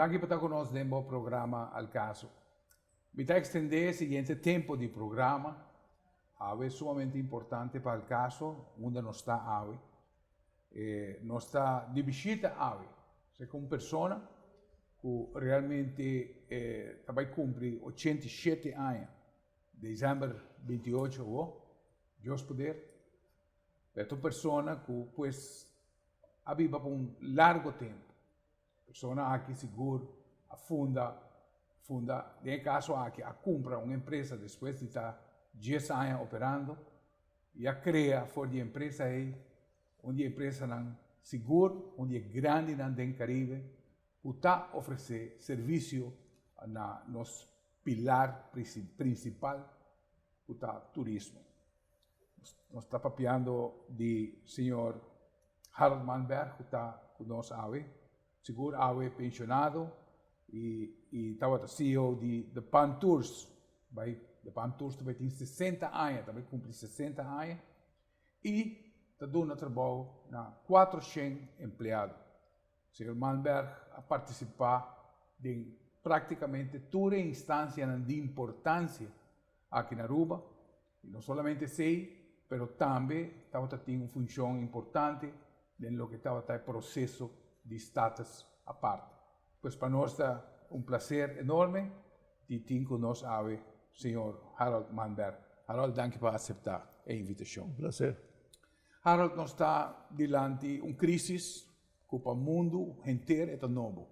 Danke por estar conosco no programa Al Caso. Me está extender o seguinte tempo de programa. É sumamente importante para o caso, onde nós está ave. Nós está de visita ave. Você como pessoa que realmente vai cumprir 87 anos, dezembro 28, Deus poder. Esta pessoa que pues vive por largo tempo. Pessoa aqui seguro, funda, em caso aqui, compra uma empresa depois de estar 10 anos operando e cria for de empresa aí, onde a empresa não seguro, onde é grande não tem Caribe, que está oferecer serviço na nosso pilar principal, que está turismo. Nós está papiando de senhor Harold Manberg, que está conosco ave, seguro ave pensionado e estava CEO de Pan Tours, de Pan Tours também tem 60 anos, também cumpre 60 anos e está dando trabalho na 400 empregados. O senhor Manberg a participar de praticamente toda a instância de importância aqui na Aruba, e não somente sei, mas também estava tendo uma função importante no que estava o processo de status à parte. Pois para nós é prazer enorme de ter conosco o senhor Harold Manberg. Harold, danke por aceitar a invitação. Prazer. Harold, nós está diante de uma crise que para o mundo inteiro é novo.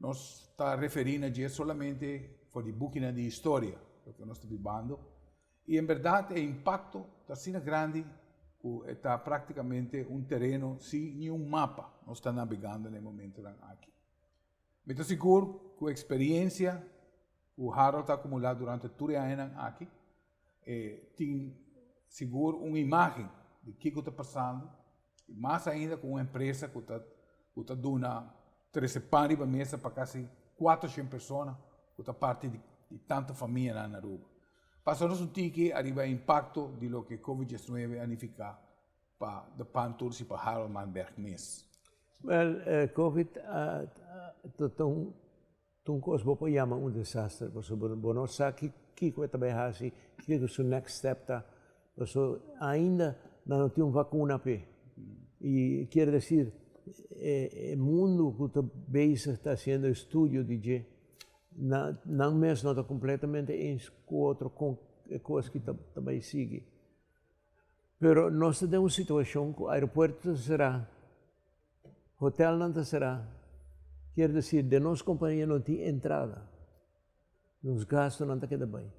Nós está referindo a somente por a búsqueda de história, o que nós estamos vivendo. E, em verdade, o impacto está sendo grande, que está praticamente um terreno sem nenhum mapa. Nós estamos navegando no momento aqui. Me estou seguro que a experiência que o Harold está acumulado durante todo o ano aqui, tem seguro uma imagem de o que está passando, e mais ainda com uma empresa que está dando 13 pães para mesa para quase 400 pessoas, que está parte de tanta família na Aruba. Passamos um tique arriba o impacto de lo que COVID-19 significa para the Pan Tours e para Harold Manberg mesmo. Well, COVID tung kos bopo yama un desastre, porque bono sa que ko também hasi, que o next step tá, porque ainda não tem uma vacuna pe. E quer dizer, o mundo que está fazendo estudo de não mesmo está completamente em outro com coisas que também sigue. Pero nós temos uma situação que o aeroporto será, hotel não será, quer dizer, de nossa companhia não tem entrada, nos gastos não queda bem.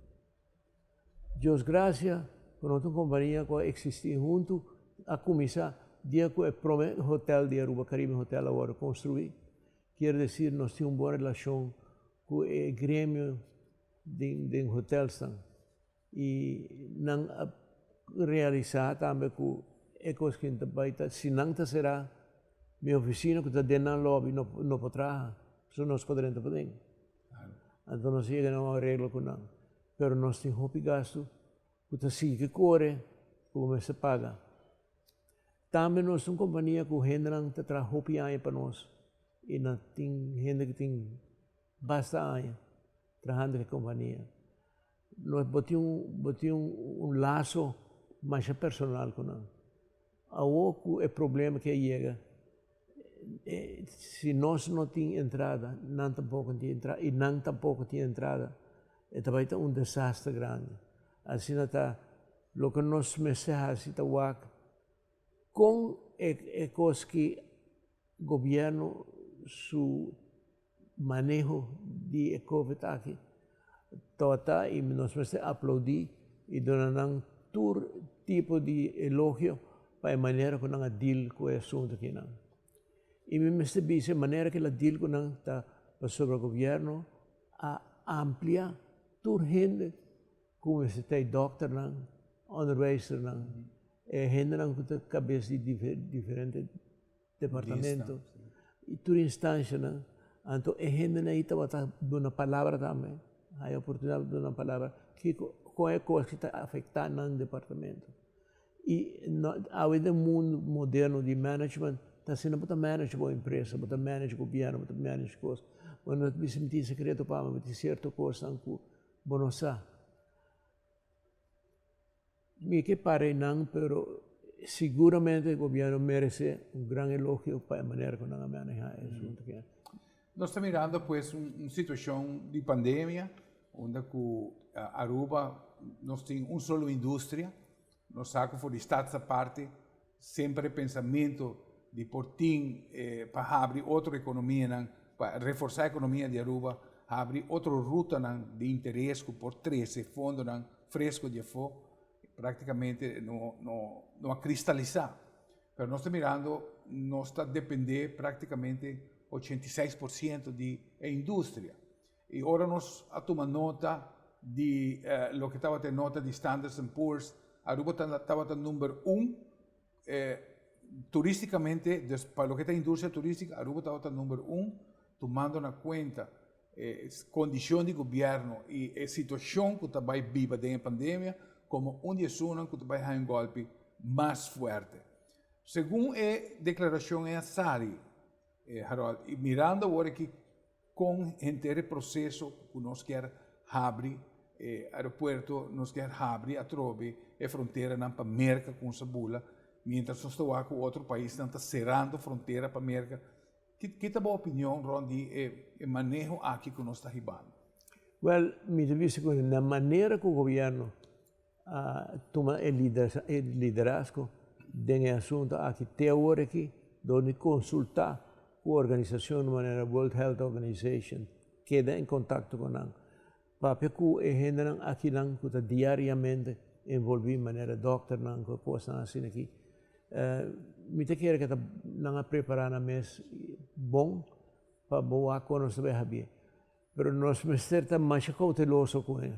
Deus graças, com nossa companhia que existe junto a começar dia que o hotel de Aruba Caribe Hotel agora construir, quer dizer, nós temos uma boa relação com o grêmio de hotéis e não realizar também com coisas que também se não será minha oficina que está dentro do lobby não poderá, só nós poderemos fazer. Então nós chegamos a um arreglo com não, mas nós temos um gasto que está que corre, como se paga. Também nós temos uma companhia que gente não está trabalhando para nós e não tem gente que tem basta anos trabalhando com a companhia. Nós botamos laço mais personal com nós. O problema que chega, se nós não temos entrada, não tampouco tem entrada, e não tampouco tem entrada, também está desastre grande. Assim está, o que nós mexemos está com coisas que o governo, seu manejo de COVID aqui, toda e nós vamos aplaudir e dar todo tipo de elogio para a maneira que nós deal com o assunto aqui não. E me dice a maneira que ela deal com nós está sobre o governo a ampliar toda gente como se tem doctor não, undervisor não, gente não que cabeça de diferentes departamentos e toda instância não. Então gente não está dando uma palavra também, a oportunidade de dar uma palavra que qual é a coisa que está afetando no departamento. E ao mundo moderno de management está sendo para manage a empresa, para manage o governo, para manage coisas. quando me senti secreto para me ter certa coisa que bonosa. Me que pare não, pero seguramente o governo merece grande elogio para a maneira como não maneja isso. Nós estamos mirando pues uma situação de pandemia, onde Aruba nós temos solo indústria, nós saco for estados à parte, sempre pensamento de portim para abrir outra economia, para reforçar a economia de Aruba, abrir outra ruta de interesse por 13 fundos fresco de fo, praticamente não a cristalizar. Mas nós estamos mirando, nós está depender praticamente 86% de indústria. E agora nós tomamos nota de o que estava tendo nota de Standard & Poor's. Aruba estava no número 1 turisticamente, para o que é a indústria turística, Aruba estava no número 1, tomando na conta condição de governo e a situação que vai viva da pandemia, como onde é que vai dar um golpe mais forte. Segundo a declaração em Sari, Harold, e mirando agora que com o processo que nós quer abrir aeroporto, nós quer abrir a trove a fronteira para a América com Sabula, mientras nós estamos com outro país não está cerrando a fronteira para a América. Que é a boa opinião, Ron, de manejo aqui que nós estamos ribando? Well, me dice que na maneira que o governo toma o liderazgo de assunto aqui até agora aqui, onde consultar com a organização de maneira World Health Organization, queda em contato com nós. Para que a gente aqui que diariamente envolve de maneira doctor, que coisa assim aqui. Me te quero que não preparar na mês bom para boa quando nós vai haver. Pero nós me está mais cauteloso com ele.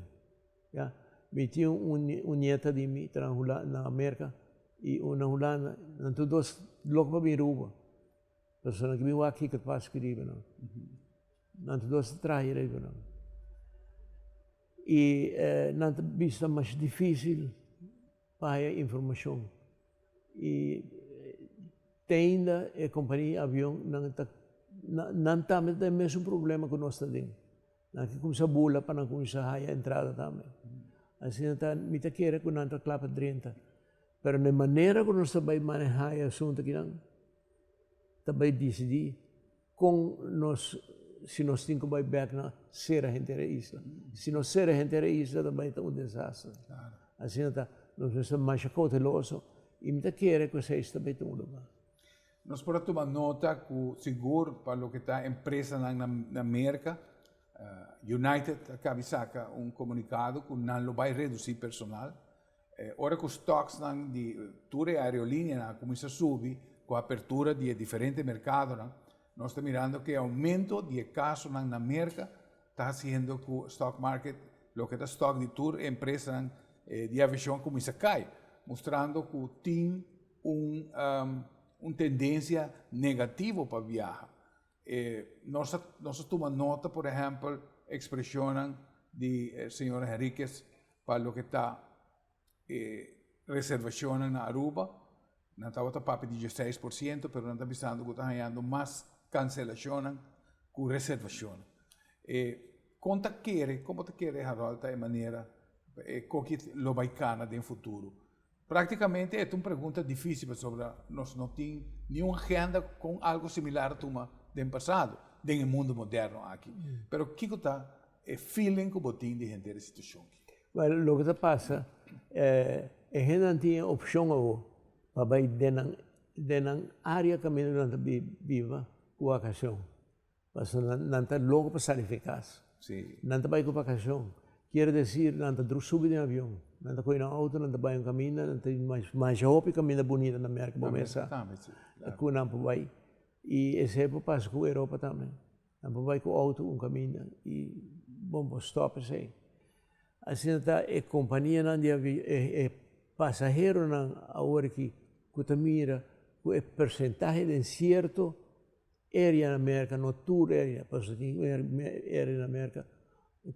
Já, me tinha nieta de mim na América e na Holanda, não todos logo para vir Aruba. Pessoas que vêm aqui que passa escrever não todos traem não. E não vista mais difícil para a informação. E tem ainda a companhia avião não está o mesmo problema que nós temos. Não que começa a bula para não começar a entrada também. Assim está me te quer que não está claro 30. Mas na maneira que nós vai manejar o assunto aqui não, também decidir com nós se nós temos que vai back na ser a gente era isso. Se nós ser a gente era isso também está desastre. Claro. Assim está nós estamos mais cautelosos. E me quer que você está bem tudo. Nós podemos tomar nota que seguro para o que está a empresa na América, United acaba de sacar comunicado que não vai reduzir personal. Ora que os stocks de toda a aerolínea começam a subir com a abertura de diferentes mercados, nós estamos mirando que o aumento de casos na América está fazendo que o stock market, o que está stock de toda a empresa de aviação começa a cair, mostrando que tem uma tendência negativa para viajar. Nós tomamos nota, por exemplo, expressão de senhor Henriquez para o que está reservação na Aruba, não estava papo de 16%, mas não está pensando que está ganhando mais cancelação que reservação. Como te quer, Harold, de maneira que lo vai cana no futuro? Praticamente é uma pergunta difícil sobre nós não temos nenhuma agenda com algo similar a uma do passado, no mundo moderno aqui. Mas o que está é feeling que botem de gente da situação? Well, o que passa é a gente não tem opção para ir dentro área que não está viva com a vacação. Mas não está logo para sair eficaz. Não está para ir com a vacação. Quer dizer, não está subir de avião. Não está com auto, não está para um caminho, não tem mais roupa e caminho bonita na América. Aqui não vai. E esse é o passo com a Europa também. Não vai com auto, caminho e bom stop assim. Assim está a companhia de avião, é passageiro na hora que tu mira o percentagem de certo área na América, não toda área, mas tem área na América.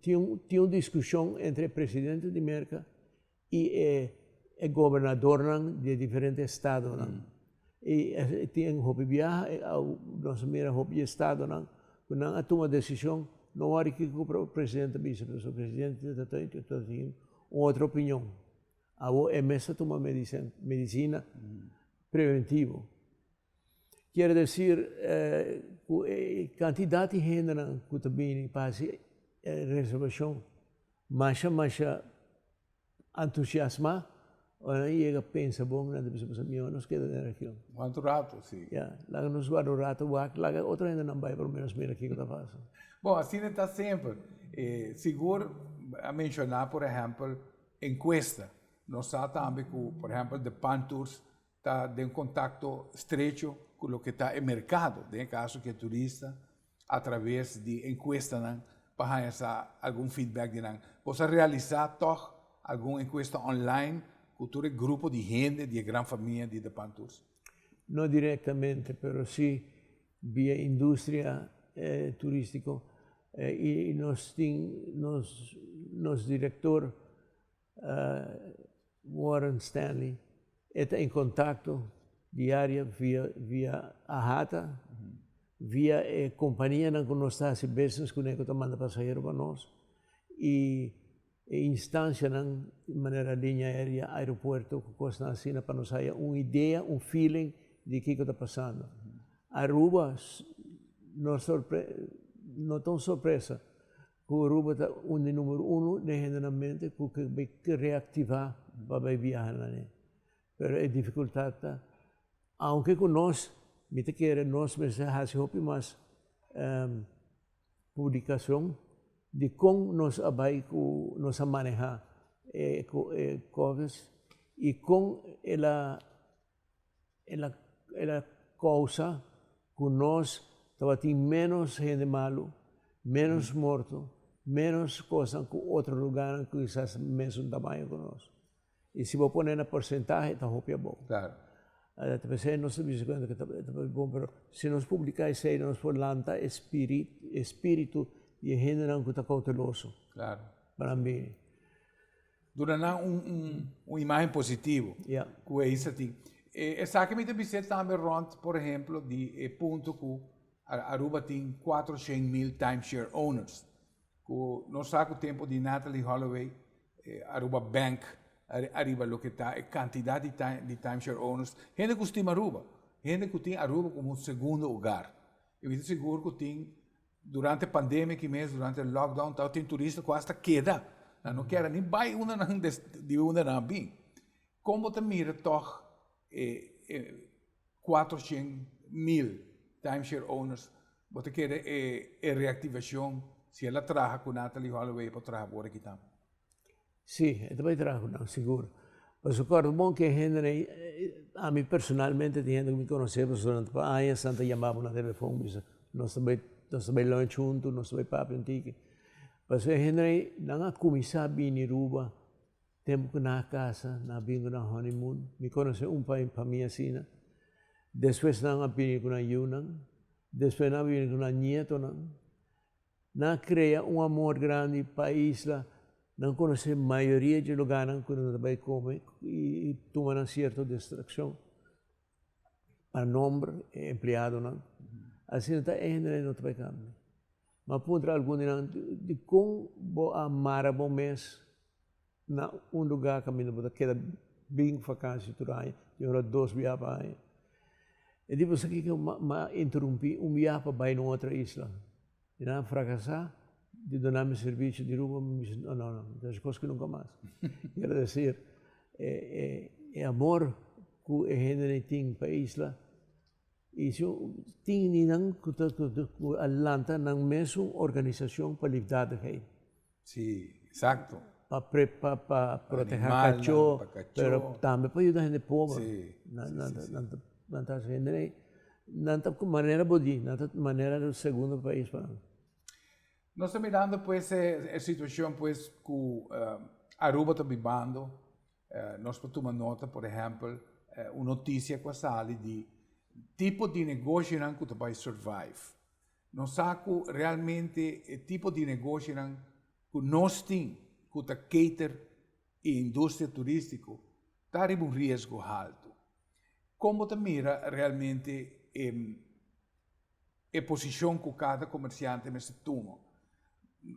Tinha uma discussão entre o presidente da América e o governador de diferentes estados. E tinha um viagem, nós mira um estado, quando a toma decisão, não há que o presidente o presidente tem outra opinião. É mesmo tomar medicina preventivo. Quer dizer, quantidade de gente que também passa reservação, mas entusiasma, olha chega pensa bom, não deve ser menos que aquilo. Quanto rato, sim. Lá nos guarda o rato, lá outra ainda não vai, pelo menos mira aqui que está fazendo. Bom, assim está sempre. Seguro a mencionar, por exemplo, encuesta. Nós sabemos que, por exemplo, de Pantours está em contato estreito com o que está no mercado, em caso que é turista, através de encuesta, para receber algum feedback. Possa realizar toch alguma encuesta online com todo grupo de gente, de grande família de Pantours? Não diretamente, mas sim via indústria turística. E nós diretor Warren Stanley está em contato diário via AHATA, via companhia que nós estamos business que nós manda passageiro para nós e instância de maneira linha aérea, aeroporto, que custa assim para nós ter uma ideia, feeling de que está passando. Aruba não tão surpresa que o Aruba está número 1 generalmente porque vai reativar para viajar lá. Mas a dificuldade, aunque com nós, me te quer nós fazemos mais publicação de como nós vai nós manejar coisas e como ela causa que nós tem menos gente malo, menos morto, menos coisas que outro lugar que quizás mesmo tamanho que nós. E se vou pôr na porcentagem, está bom. Claro. Talvez não se diz que está bom, mas se nós publicar isso aí, nós podemos lançar espírito de gente que está cauteloso. Claro. Para mim. Durante uma imagem positiva. Yeah. Que é isso aqui. Exatamente, você também ronda, por exemplo, de ponto que Aruba tem 400,000 timeshare owners. Nós sabemos o tempo de Natalie Holloway, Aruba Bank, Aruba lo que está, a quantidade de timeshare owners. Gente que estima Aruba. Gente que tem Aruba como um segundo lugar. Eu estou seguro que tem, durante a pandemia, durante o lockdown, tem turista que hasta queda. Não quer nem vai uma de uma não bem. Como te mira, toch, 400,000 timeshare owners, você quer a reativação, se ela traga com Natalie Holloway para trazer agora aqui também? Sim, também trago, não, seguro. Mas o que bom que a gente, a mim personalmente, tem gente que me conhecemos durante anos, Santa chamava na telefone, nós também lanche juntos, nós também papo antigo. Mas a gente não começar a vir em Aruba, tempo que na casa, na bingo na honeymoon, me conhece pai para mim assim, depois não vir com a Yunan, depois não vir com a nieto, não cria amor grande para a isla, não conhece a maioria de lugares que não vai comer e toma uma certa distração para nome empregado, não. Assim está ainda não vai cambiar. Mas por algum de como vou amar a bom mês na lugar que me queda bem vacância tudo eu 2 viagens. E depois aqui que eu interrompi viagem para ir outra isla. E não fracassar de dar-me serviço de Aruba, não, das coisas que nunca mais. Quero dizer, amor que a gente tem para a isla, e se tem Atlanta na mesma organização para livrar de gente. Sim, exato. Para proteger cachorro, mas também para ajudar a gente pobre. Não está sendo, não está de maneira boa, não está de maneira do segundo país para nós. Nós estamos mirando pues a situação pues que Aruba está vivendo. Nós podemos nota, por exemplo, uma notícia que sale de tipo de negócio que vai survive. Nós sabemos realmente o tipo de negócio que nós temos, que está cater a indústria turística, está em um risco alto. Como te mira realmente a posição que cada comerciante me se toma.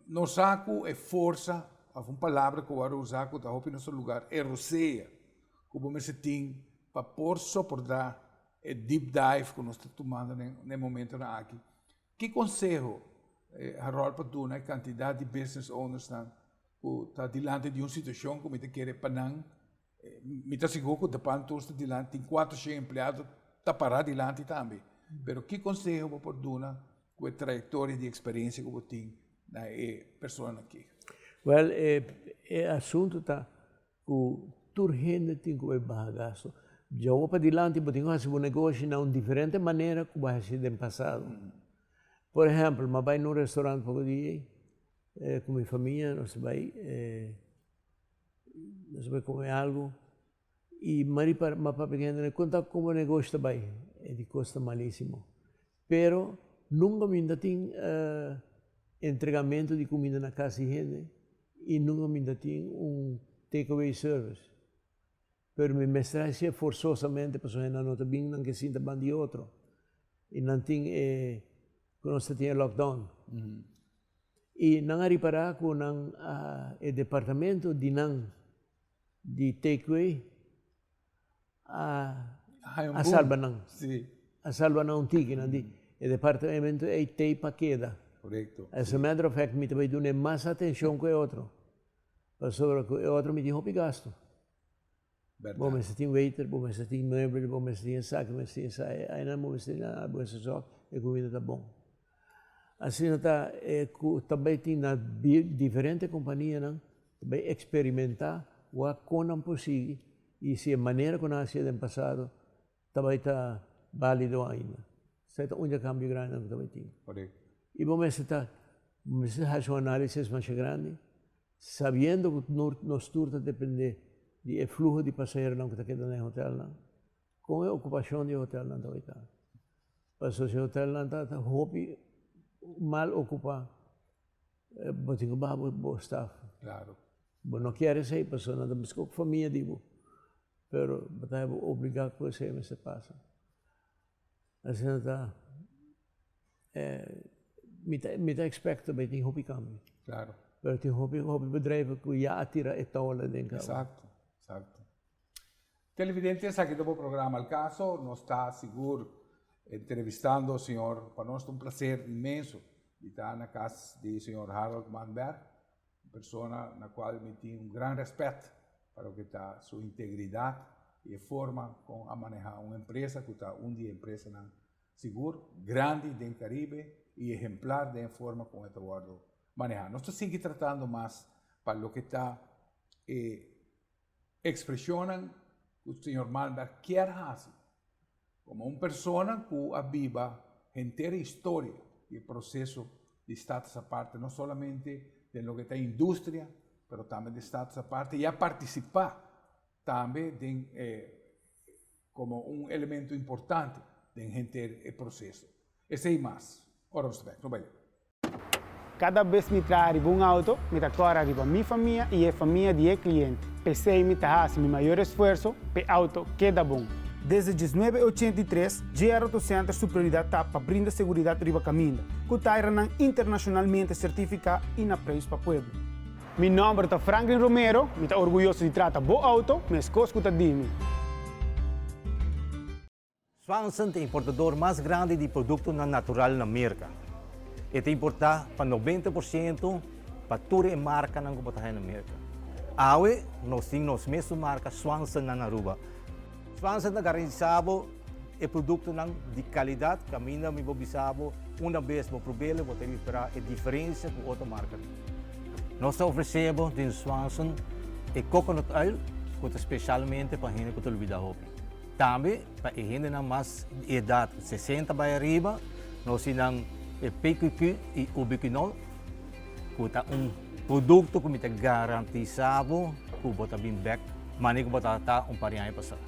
No saco é força, uma palavra que eu vou usar que está no nosso lugar, é roceia, como me se tem para por suportar o deep dive que nós estamos tomando no momento aqui. Que conselho, Harold, para tu, a quantidade de business owners que está diante de uma situação que me quer panang, me está seguro que depois tu está diante, tem 400 empregados, está parado diante também. Mas que conselho para tu, com a trajetória de experiência que você tem na pessoa aqui? Well, o assunto está com toda gente tem que bagaço. Já vou para diante, porque tem que fazer um negócio de uma diferente maneira que vai ser no passado. Por exemplo, eu vou num restaurante para o dia, com minha família, nós vamos comer algo, e Maria para pequena conta como o negócio está bem, é de custa malíssimo. Pero nunca me ainda tem entregamento de comida na casa de gente, e nunca me ainda tem takeaway service. Pero me mestragem forçosamente para pessoas não está bem, não que sinta bem de outro. E não tem quando você tinha lockdown. E não há reparar que o departamento de takeaway a salva não. Sim. A salva não tique, não di. O departamento é tei para queda. Correto. As a matter of fact, me vai dar mais atenção que o outro. Sobre que o outro me diz, "Hopi gasto." Bom, mas se tem waiter, bom, mas se tem meuble, bom, mas se tem saco, mas se tem saia, aí não, mas se tem a boa só, a comida está bom. Assim, também tem na diferente companhia, também experimentar o que não possível e se a maneira que nós fizemos no passado também está válido ainda. Isso é um cambio grande que também tem. Correto. E bom, mas se faz uma análise mais grande, sabendo que nós turta depende do fluxo de passageiros que está quedando no hotel, com a ocupação do hotel também está. Mas se o hotel não está mal ocupado, tem que baixar o staff. Claro. Bom, não quero ser pessoa, não temos com família, digo, pero está obrigado a ser, mas se passa. Assim está, me está expecto também tem hobby cambio. Claro. Pero tem hobby bedrijven que já atira e tola dentro. Exato. Televidentes, aqui do programa Al Caso, nós está seguro entrevistando o senhor, para nós é um prazer imenso de estar na casa do senhor Harold Manberg, pessoa na qual me tenho grande respeito para o que está sua integridade e a forma como a manejar uma empresa que está empresa na seguro, grande do Caribe e exemplar da forma como está manejar. Nós estamos sempre tratando mais para o que está expressionando o senhor Manberg quer fazer como uma pessoa que aviva a inteira história e processo de status à parte, não somente de lo que está em indústria, mas também de status à parte, e a participar também como um elemento importante de inteiro o processo. Esse é mais. Ora, você vai. Cada vez que me trago um auto, me decoro arriba minha família e a família do cliente. Pensei me fazer meu maior esforço para o auto queda bom. Desde 1983, GR Auto Center sua prioridade está para brindar segurança riba caminho, que está internacionalmente certificado e na preço para o povo. Meu nome é Franklin Romero, me está orgulhoso de tratar bom auto, mas coisa que está dimi. Swanson é o importador mais grande de produtos natural na América. Ele importa para 90% para toda a marca na América. Hoje, nós temos a mesma marca Swanson na Aruba. Swanson é garantido e produto de qualidade, que a minha me observo uma vez no problema, vou ter que esperar a diferença com outra marca. Nós oferecemos de Swanson e coconut oil, que é especialmente para a gente que tem vida hobby. Também, para a gente na mais idade, 60 para arriba, nós temos PQQ e ubiquinol, que é produto que me garantido que bota bem back, mas não bota parinha passar.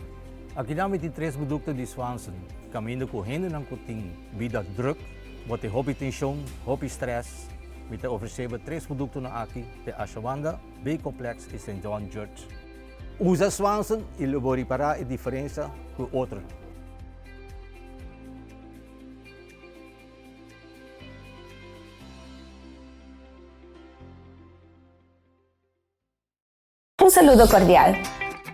Aqui nós temos 3 produtos de Swanson, caminho correndo não tem vida druk, bota hobby tensão, hobby stress. Me oferecemos 3 produtos aqui, de Ashwanda, B-Complex e St. John Church. Usa Swanson e vou reparar a diferença com outro. Un saludo cordial.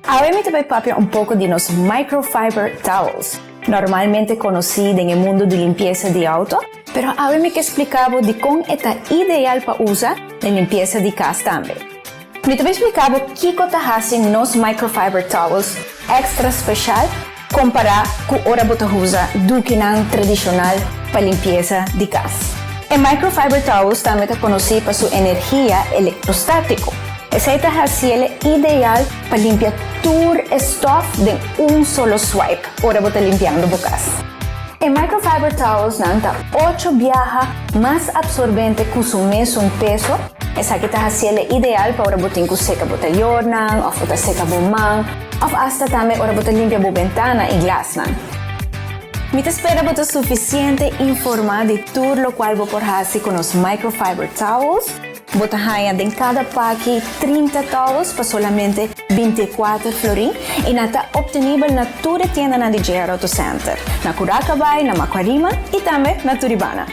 Ahora me te voy a hablar un poco de los microfiber towels, normalmente conocidos en el mundo de limpieza de auto, pero ahora me que explicaba de cómo está ideal para usar en limpieza de casa también. Me te voy a explicar qué hacen los microfiber towels extra especial comparado con ahora que usa duquinan tradicional para limpieza de casa. El microfiber towels también es conocido por su energía electrostática. Esa es la ideal para limpiar todo el stuff de un solo swipe, ahora que estás limpiando tu casa. El microfiber towels nanta 8 viajes más absorbente que su mismo peso. Esa que es la ideal para ahora que seca botellón, o que seca bomán, o hasta también ahora que limpia tu ventana y glas. Me te espera que suficiente informado de todo lo cual vos por hacer con los microfiber towels. Bota en cada paquete 30 towels por solamente 24 florín y está obtenible en toda tienda de JR Auto Center, na Curacabay, na Macuarima y también na Turibana.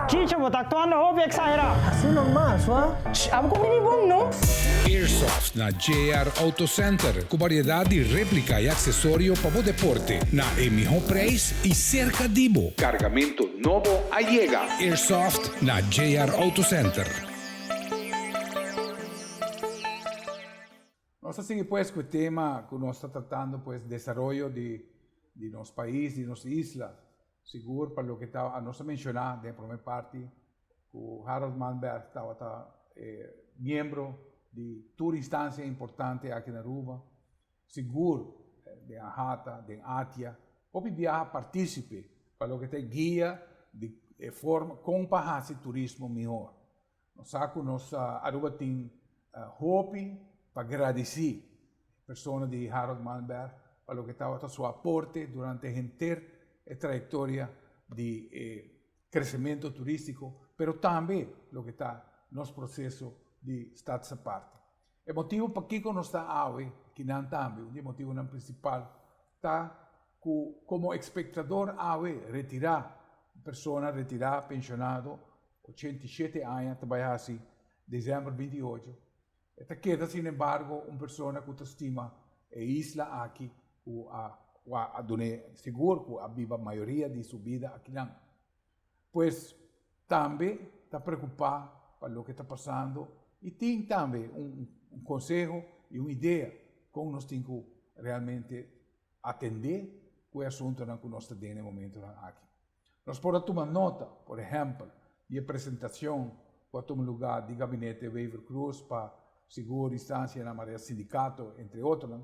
Chicho, vos estás actuando, obvio, exagerado. Así normal, suave. Hablo con mi bom, ¿no? Airsoft na JR Auto Center, com variedade de réplica e acessório para o deporte, na mejor preço e cerca de bo. Cargamento novo llega. Airsoft na JR Auto Center. Nós seguimos pues con el tema que nos está tratando, pues, desarrollo de nuestro país, de nuestra isla. Seguro, para lo que estaba a nos mencionar de la primera parte, que Harold Malmberg estaba miembro de toda instancia importante aquí en Aruba. Seguro, de ANJATA, de ATIA, o viajar partícipe para lo que te guía de forma como para hacer turismo mejor. Nós sabemos que Aruba tem hope para agradecer a persona de Harold Malmberg para lo que estaba su aporte durante el entero trayectoria de crecimiento turístico, pero también lo que está en los procesos de esta parte. El motivo para que no está hoy, que no también, el motivo principal, está como espectador hoy retirar, persona retirada, pensionado, 87 años, trabaja así, diciembre 28. Esta queda, sin embargo, una persona que estima isla aquí, donde seguro que vive la mayoría de su vida aquí. Pues también está preocupado por lo que está pasando y tiene también un consejo y una idea como nos tenemos que realmente atender con el asunto que nos está en el momento aquí. Nos podemos tomar nota, por ejemplo, de la presentación que tomar lugar del gabinete Weaver Cruz para seguro instancia en la Marea Sindicato, entre otros.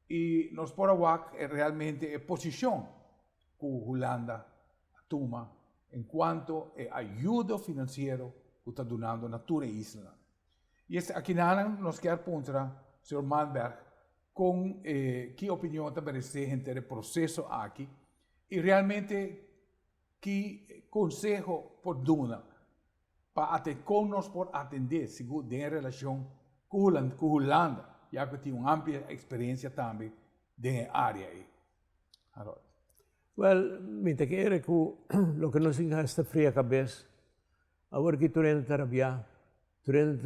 Y nos podemos realmente posición que Holanda toma en cuanto a ayuda financiera que está donando a toda la isla. Y aquí nos queda apuntar, señor Malmberg, con qué opinión te merece en el proceso aquí y realmente qué consejo por dar para con nos por atender según en relación con Holanda, ya que tiene una amplia experiencia también de área ahí. Well, me te quiere que lo que nos diga esta fría cabeza, ahora que tú eres tarabia, tú eres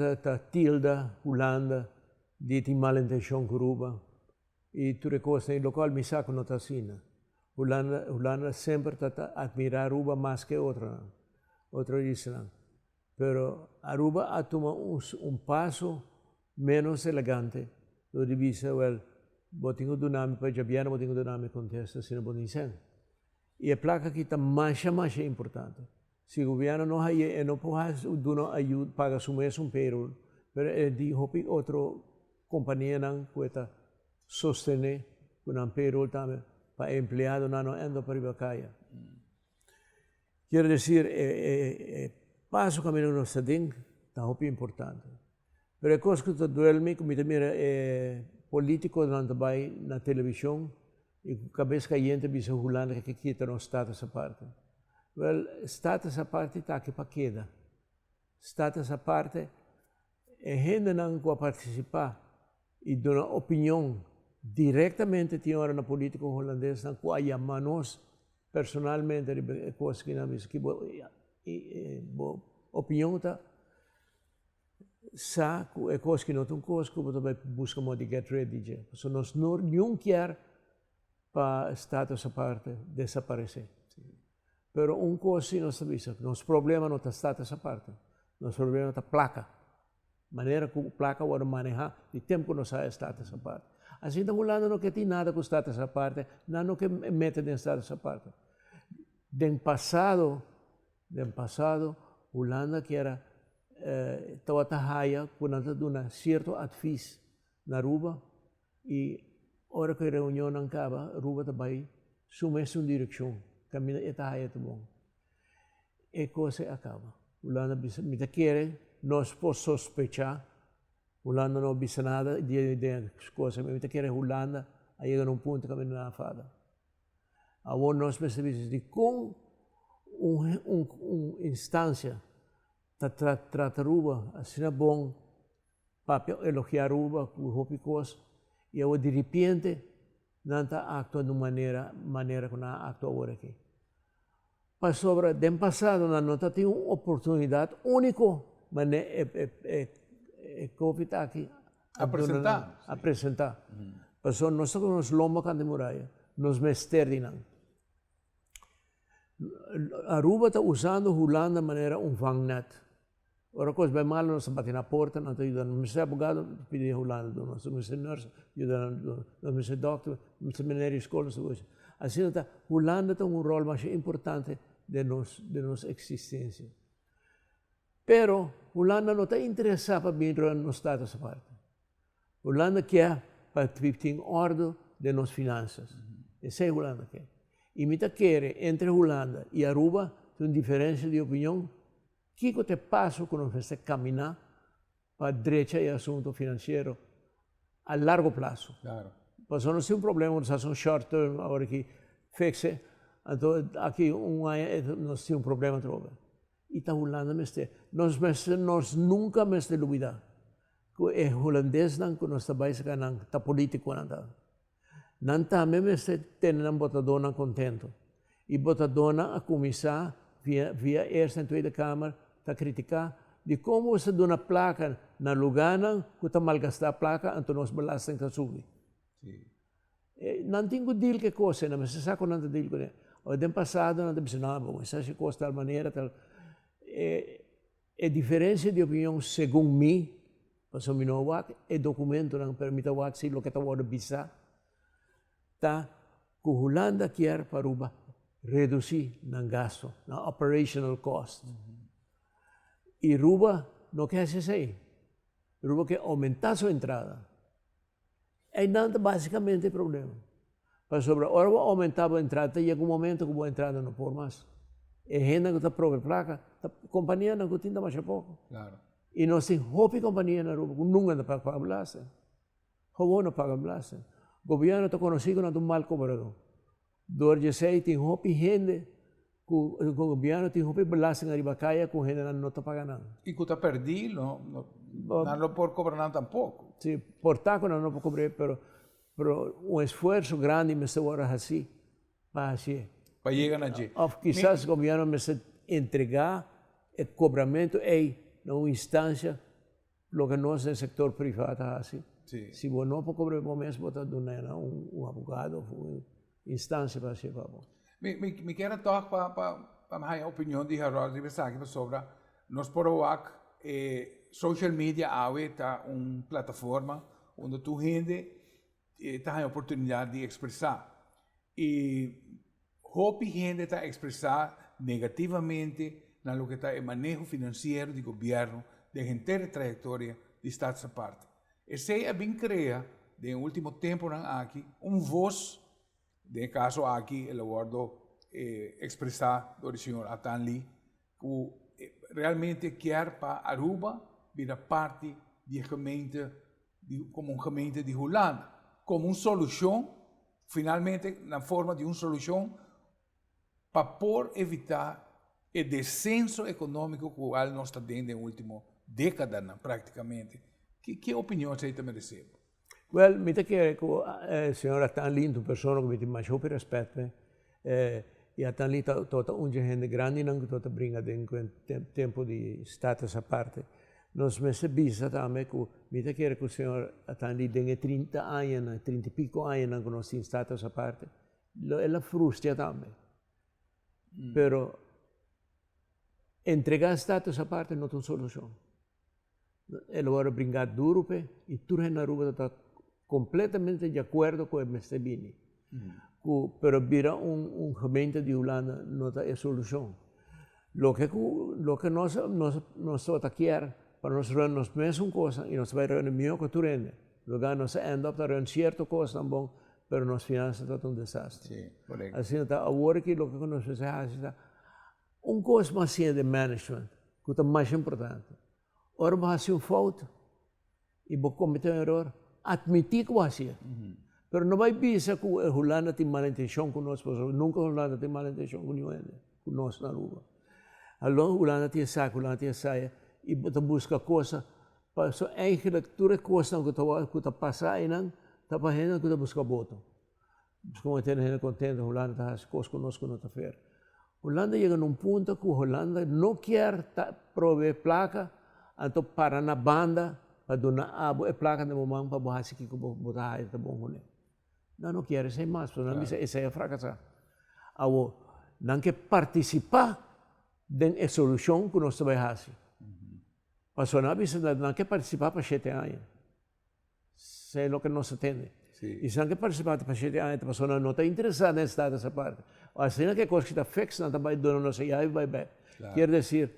tilda, Holanda, de ti malintención con Cuba, y tú reconoces en lo cual me saco nota así. Holanda siempre trata de admirar Aruba más que otra isla. Pero Aruba ha tomado un paso menos elegante. Lo divisa, well, botingo dunami para Jabiana, botingo dunami contesta, sino bonicen. Y la placa que está más importante. Si el gobierno no hay, no puede ayudar para asumir un payroll, pero dijo que otra compañía no puede sostener un payroll también para empleados no ando para la calle. Quiero decir, passo caminho no sading, tá muito importante. Pero é coisa que tu duerme, como tu mira político na televisão, e cabeça caiente bisa hulando que quita no status a parte. Well, status a parte está aqui para queda. Status a parte é gente não que participar e dar opinião diretamente tinha hora na política holandesa não que há manos personalmente é coisa que não que opinião tá saco é coisa que não tem coisa que você vai buscar modo de get ready já. So nós não quer para status a parte desaparecer. Pero coisa nós sabemos, nosso problema não está status a parte, nosso problema está placa. Maneira que a placa vai manejar de tempo não sai status a parte. Assim então Holanda não quer ter nada com status a parte, não quer meter em status a parte. Do passado, Holanda que era estava trabalhando quando dá certo advies na Aruba e hora que a reunião acaba, Aruba também suma uma direção, caminha e trabalha tudo bom. E coisa acaba. Holanda me quer nós podemos sospechar, Holanda não bisa nada de coisas, mas me quer Holanda aí chega num ponto que me não fada. Agora nós percebemos de com instância trata Aruba assim é bom, papel elogiar Aruba com hopicos e eu de repente não está actuando de maneira que não atua agora aqui. Mas sobre o passado não tem uma oportunidade única, mas é Covid aqui apresentar. Mas nós estamos lomba com a muralha, nos mesterdinam. Aruba está usando Holanda de maneira vangnet. Ora coisa bem mal nós bater na porta, não está ajudando. Mas é abogado pedir Holanda, nós somos nurse, ajudando, nós somos doctor, nós somos na escola, assim está. Holanda tem rol mais importante de nossa existência. Pero Holanda não está interessada para vir no estado essa parte. Holanda quer para ter ordem de nossas finanças. Essa é a Holanda quer. E me quer entre Holanda e Aruba tem diferença de opinião. Que te passa quando você caminhar para a direita e assunto financeiro a largo prazo? Claro. Mas não tem problema, nós fazemos short term, agora que fixe, então aqui ano nós temos problema troca. E está Holanda nós nunca me dúvida que é holandês não que nós trabalhamos não está político não está mesmo tendo um botadona contento e botadona a começar via esta e segunda câmara a criticar de como você dá uma placa na lugar que está malgastar a placa então nós belasting que subir. Não tem que deal que coisa, mas você sabe que não tem deal com ele. O tempo passado não tem que não, isso é coisa tal maneira tal. É diferença de opinião segundo mim, para mim não é documento não permite o se o que está a bisa, tá que Holanda quer para Aruba reduzir o gasto, na operational cost. E Aruba não quer ser assim. Aruba quer aumentar sua entrada. É nada basicamente o problema. Mas sobre a hora aumentar a entrada, chega momento que a entrada não pode mais. É gente que está própria placa, a companhia não tem mais pouco. Claro. E nós temos hobby companhia na Aruba, que nunca paga blase. Hobby não paga blase. O governo está conhecido como um mal cobrador. Dorje sei tem hobby gente que o governo tem hobby blase na ribacaia com gente não está pagando. E que está perdido, não pode cobrar nada tampouco. Sim, por taco não pode cobrar, pero esforço grande me se agora assim, para assim. Para chegar na G. Ou quizás o governo me se entregar o cobramento na uma instância, lo que nós no setor privado assim. Sí. Se você não pode cobrar o mesmo, você dá um advogado, uma instância para ser favor. Me quero tocar para a opinião de Harold Ribesaki sobre nós podemos social media está uma plataforma onde tu gente tem a oportunidade de expressar e hope gente está expressar negativamente na lo que está o manejo financeiro do governo de inteira trajetória de Estados à parte. Esse é bem crea de último tempo aqui voz de caso aqui eu guardo expressar do senhor Atan Lee que realmente quer para Aruba virar parte de gemeente, como uma gemeente de Holanda, como uma solução, finalmente na forma de uma solução para por evitar o descenso econômico que nós está dentro na última década, praticamente. Que opinião você também recebe? Well, mi te quiere que senhora tan lindo persona que mi te mais hope respeito, e a tan linda tota unge gente grande não que tota brinca dentro tempo de status a parte. Nós me sabisa também que mi te quiere que o senhor a tan linda tem 30 anos, 30 e pico anos que nós tem status a parte. Ela frustra também. Pero entregar status a parte não tem solução. Ela vai brincar duro e tudo na Aruba está completamente de acordo com o Mestebini. Pero vira gemeente de Holanda não é solução. Lo que nós queremos para nós reunirmos mesma coisa e nós vamos reunir melhor que tu rende. Lugar nós enda para reunir certa coisa também, pero nós finanças está um desastre. Sim, correto. Assim está agora que o que nós fazemos é coisa mais de management, que é mais importante. Ora, vai fazer falta e vai cometer erro, admitir que vai fazer. Pero não vai pensar que a Holanda tem má intenção conosco, nunca a Holanda tem má intenção conosco na Aruba. Alô, a Holanda tem saia e busca coisa, so eigenlijk toda coisa que está passando aí, está fazendo que busca voto. Como tem gente contente, a Holanda está as coisas conosco não está fair. Holanda chega num ponto que a Holanda não quer prover placa, então para na banda para donar a placa de momento para botar que botar aí tá bom né. Não quer ser mais, porque não isso é fracassar. Agora, não quer participar da solução que nós vamos fazer. Passou na vida, não quer participar para 7 anos. Isso é o que nós temos. E se não quer participar para 7 anos, a pessoa não está interessada em estar nessa parte. Assim, não quer coisa que está fixa, não vai donar nossa e aí vai bem. Quer dizer,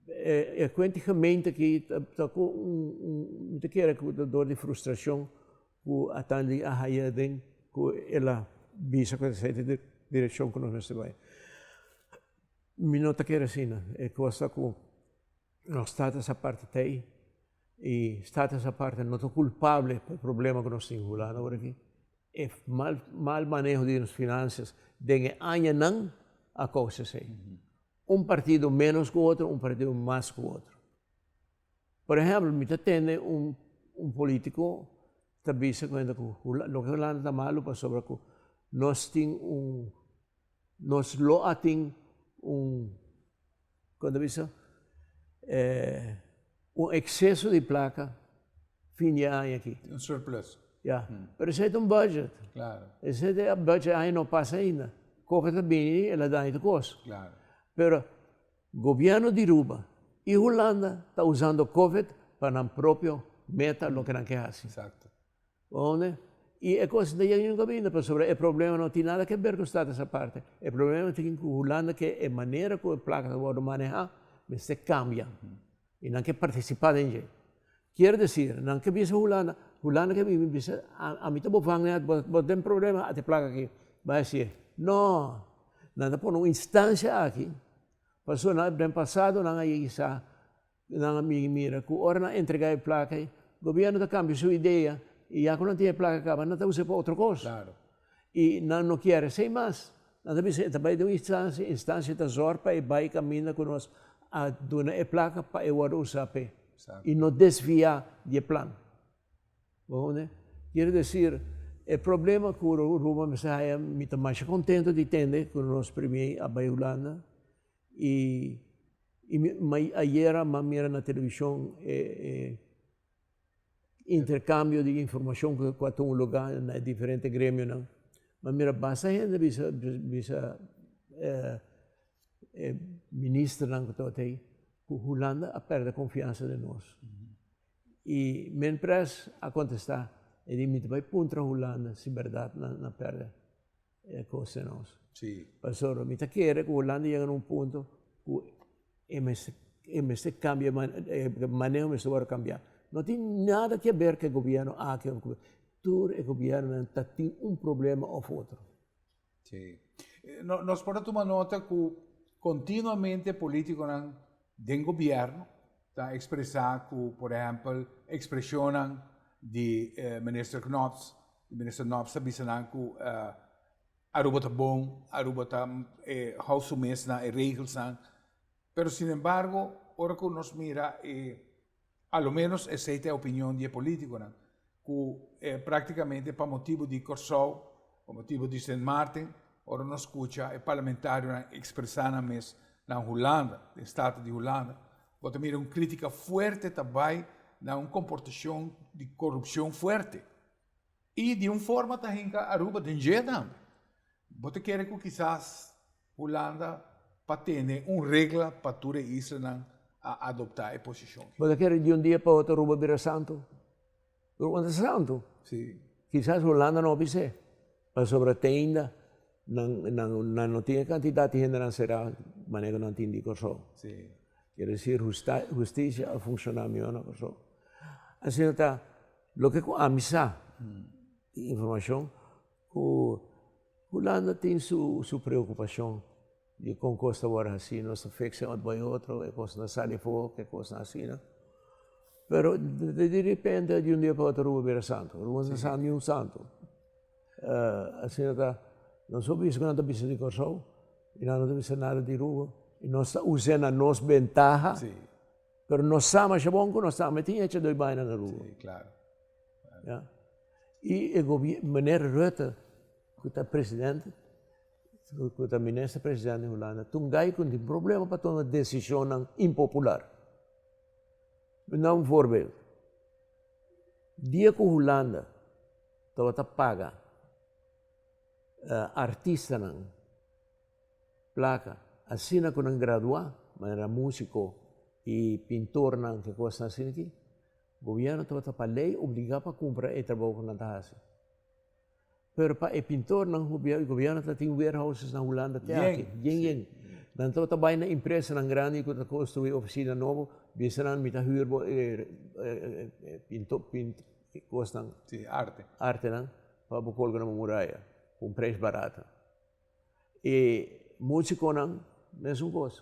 é quanticamente que está com dor de frustração que a Tanli a Hayden que ela visa com essa direção que nós vamos. Me nota que era assim, é coisa que nós estamos essa parte aí e estamos essa parte não é culpável pelo problema que nós temos lá agora aqui. É mal manejo de nossas finanças, de ano não a coisa assim. Partido menos que o outro, partido mais que o outro. Por exemplo, me tem político que diz que o que Holanda está malo para sobre que nós temos nós lo tem quando diz excesso de placa fim de ano aqui. Surplus. Mas isso é budget. Claro. Esse é budget aí não passa ainda. Coca também ela dá ainda coisa. Claro. Pero o governo de Aruba e Holanda está usando o COVID para a própria meta o que não quer fazer. Exato. Onde? E é coisa de aí nunca vindo, mas sobre o problema não tem nada a ver com essa parte. O problema tem que Holanda que é a maneira que a placa vai manejar, mas se cambia. E não quer participar em jeito. Quer dizer, não quer ver Holanda que me diz, a mim está bom, não tem problema, a placa aqui. Vai dizer, não, nada por uma instância aqui. Passou no ano passado, não me mira, que hora não entregar a placa, o governo está cambiando sua ideia, e já quando tem a placa, não está usando para outra coisa. Claro. E não quer ser mais. Não está vai de uma instância da zorpa e vai caminhar com nós a donar a placa para eu usar e não desviar do plano. Quer dizer, o problema que o Roma me está mais contente de entender que nós primeiro a Holanda e ayer mira na televisão intercâmbio de informação com um lugar em diferentes grêmios não, mas mira basta gente bisa ministro não que tote que Holanda a perde a confiança de nós e men pres a contestar e dimite vai contra Holanda se verdade na perde coisa nós. Sim. Pastor, me quer que Holanda chega num ponto que este cambia manejo me vai cambiar. Não tem nada a ver com o governo aqui, todo o governo tem problema ou outro. Sim. Nós podemos tomar nota que continuamente políticos del gobierno está expresar que, por ejemplo, expresionan de minister Knops. De minister Knops dicen que Aruba está bom, Aruba está houve mes na regels. Pero, sin embargo, ahora que nos mira, a lo menos esa es la opinión de político, que prácticamente para motivo de Corsou, por motivo de St. Martin, ahora nos escucha el parlamentario expresando mes na Holanda, el Estado de Holanda, porque mira una crítica fuerte también na una comportación de corrupción fuerte. Y de una forma también que Aruba danger também. Você quer que quizás Holanda para tener una regla para toda isla a adoptar esa posición. Você quer de um dia para outro Aruba vira santo? Aruba é santo. Sí. Quizás Holanda não observa. Mas sobre a tenda, não tinha quantidade de gente que será maneira não tinha de corso. Sí. Quer dizer, justiça a funcionar melhor na corso. Assim, está, o que a missa, informação, o Holanda tem sua preocupação de com costa agora assim, nós fixa um para outro, é coisa na sala fogo, é coisa assim, né? Pero de repente de um dia para outro Aruba vira santo, Aruba é santo e um santo. Assim, está, não sou isso que não está pensando de corso, e não está pensando nada de Aruba, e nós está usando a nossa ventaja, Sí. pero nós sabemos que nós estamos tinha hecho dois bainos na Aruba. Sí, claro. Ja? E o governo, meneer Rutte, que está presidente, que está minister-presidente de Holanda, toen ga com um problema para tomar decisão impopular. Vou dar um voorbeeld. Dia que Holanda estava paga artista não placa, assina com um graduado, mas era músico e pintor não que coisa assim aqui. O governo estava para lei obrigar para comprar e trabalhar com a taxa. Pero para o pintor não o governo tem warehouses na Holanda até aqui. Yen. Não estava trabalhando na empresa na grande que está construindo oficina nova, bisnan mit a huur pintor coisa não. Sí, arte. Arte não para colocar na muralha com preço barato. E músico não, mesma coisa.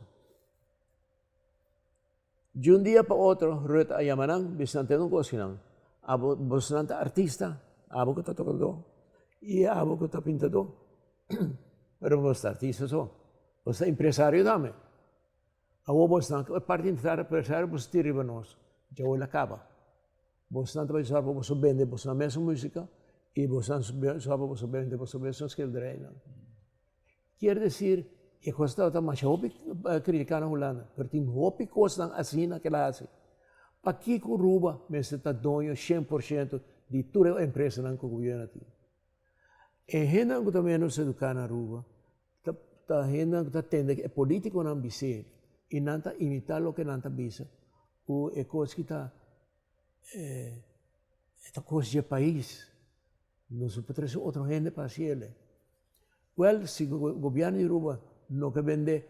De um dia para outro, Rutte a Yamanang, bastante não coisa não. Bastante artista, abo que está tocando, e abo que está pintando. Pero bastante artista só. Bastante empresário também. Abo bastante, parte de empresário, bastante riba nós. Já olha acaba. Bastante vai usar para você vender, bastante mesma música, e bastante usar para você vender, você mesmo skill treino. Quer dizer, e costa está mais hopi criticar na Holanda, porque tem hopi costa assim naquela assim. Aqui com Aruba, mas está dono 100% de toda a empresa que o governo tem. E gente que também não se educa na Aruba, está gente que está tendo que é político não dizer e não está imitar o que não está bisa. O é coisa que está coisa de país, não se pode trazer outra gente para si ele. Well, se o governo de Aruba não que vende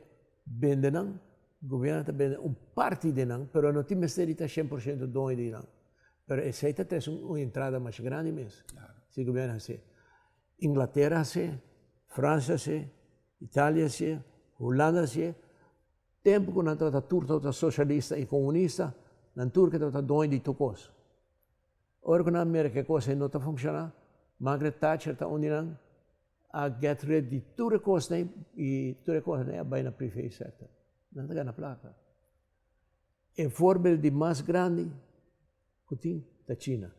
não, o governo está vendendo parte de não, mas não tem mistério está 100% dono de não. Mas essa está tendo uma entrada mais grande mesmo. Claro. Se o governo assim, Inglaterra assim, França assim, Itália assim, Holanda assim, tempo que não está turco socialista e comunista, não turco está dono de tudo. Ora que na América a coisa não está funcionando, Margaret Thatcher está onde não, a get rid de toda coisa e toda coisa é bem na prefeita certa. Não está na placa. O voorbeeld de mais grande que tem da China.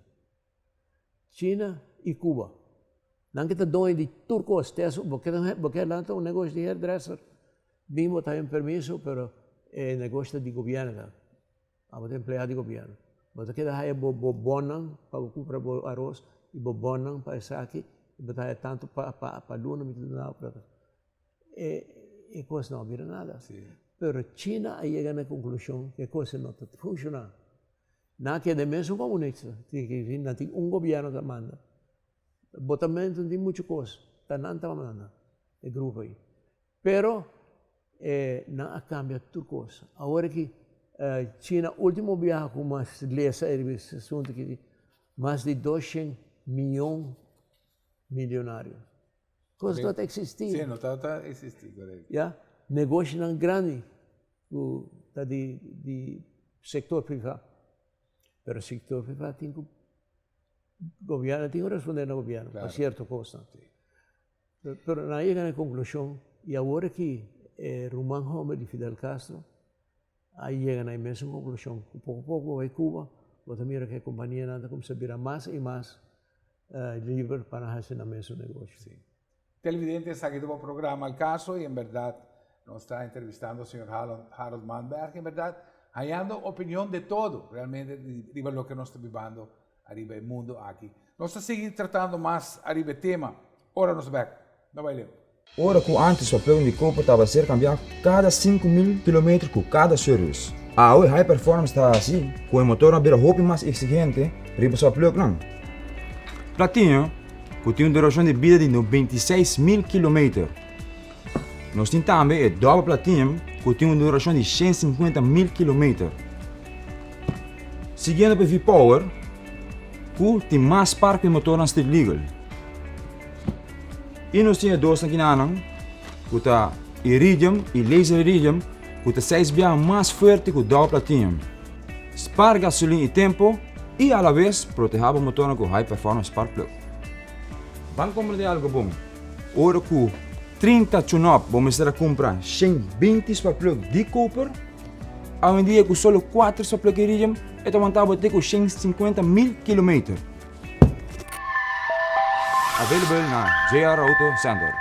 China e Cuba. Não que está dono de toda coisa, porque lá está negócio de hairdresser. Bem botar permisso, pero é negócio de governo. A empleado de governo. Mas aqui dá bobonan para comprar arroz e bobonan para isso aqui. Betalen tanto para luna, e coisa não vira nada. Pero China aí chega na conclusão que a coisa não está funcionando. Não que é de mesmo comunista, não tem governo que manda. Botamento tem muita coisa, está não está mandando, o grupo aí. Pero não cambia tudo coisa. Agora que China, último viagem com mais lesa esse assunto que mais de 200 milhões milionário. Coisa não está existindo. Sim, não está existindo, correto. Negócio não grande. tá de sector privado. Pero o sector privado tem que governo tem que responder no governo, a certa coisa. Pero na chega na conclusão, e agora que Roman Homer de Fidel Castro, aí chega na mesma conclusão, pouco a pouco vai Cuba, você mira que a companhia nada começa a virar mais e mais livre para fazer o mesmo negócio. Sí. Televidentes, seguido o programa Al Caso y en verdad nos está entrevistando el señor Harold Manberg, en verdad, hallando opinión de todo, realmente, de lo que nos está viviendo arriba el mundo aquí. Nos está seguir tratando más arriba el tema. Ahora nos ve, no bailemos. Ora que antes o plug de copa estava a ser cambiado cada 5.000 km com cada serviço. A High Performance está assim, com o motor a roupa mais exigente, riba sua plug não. Platinum, que tem uma duração de vida de 96.000 km. Nós temos também o Double Platinum, que tem uma duração de 150.000 km. Seguindo para V-Power, que tem mais parque de motor na street legal. E nós temos dois aqui na Anang, que está Iridium e Laser Iridium, que está 6 vezes mais forte que o Double Platinum. Spar gasolina e tempo e, à vez, proteger o motor com High Performance Spark Plug. Vamos compreender algo bom. Ora que 30 tune-up vamos a comprar 120 Spark Plug de Cooper, hoje em dia com só 4 Spark Plug Iridium, estamos a ter com 150.000 km. Available na JR Auto Center.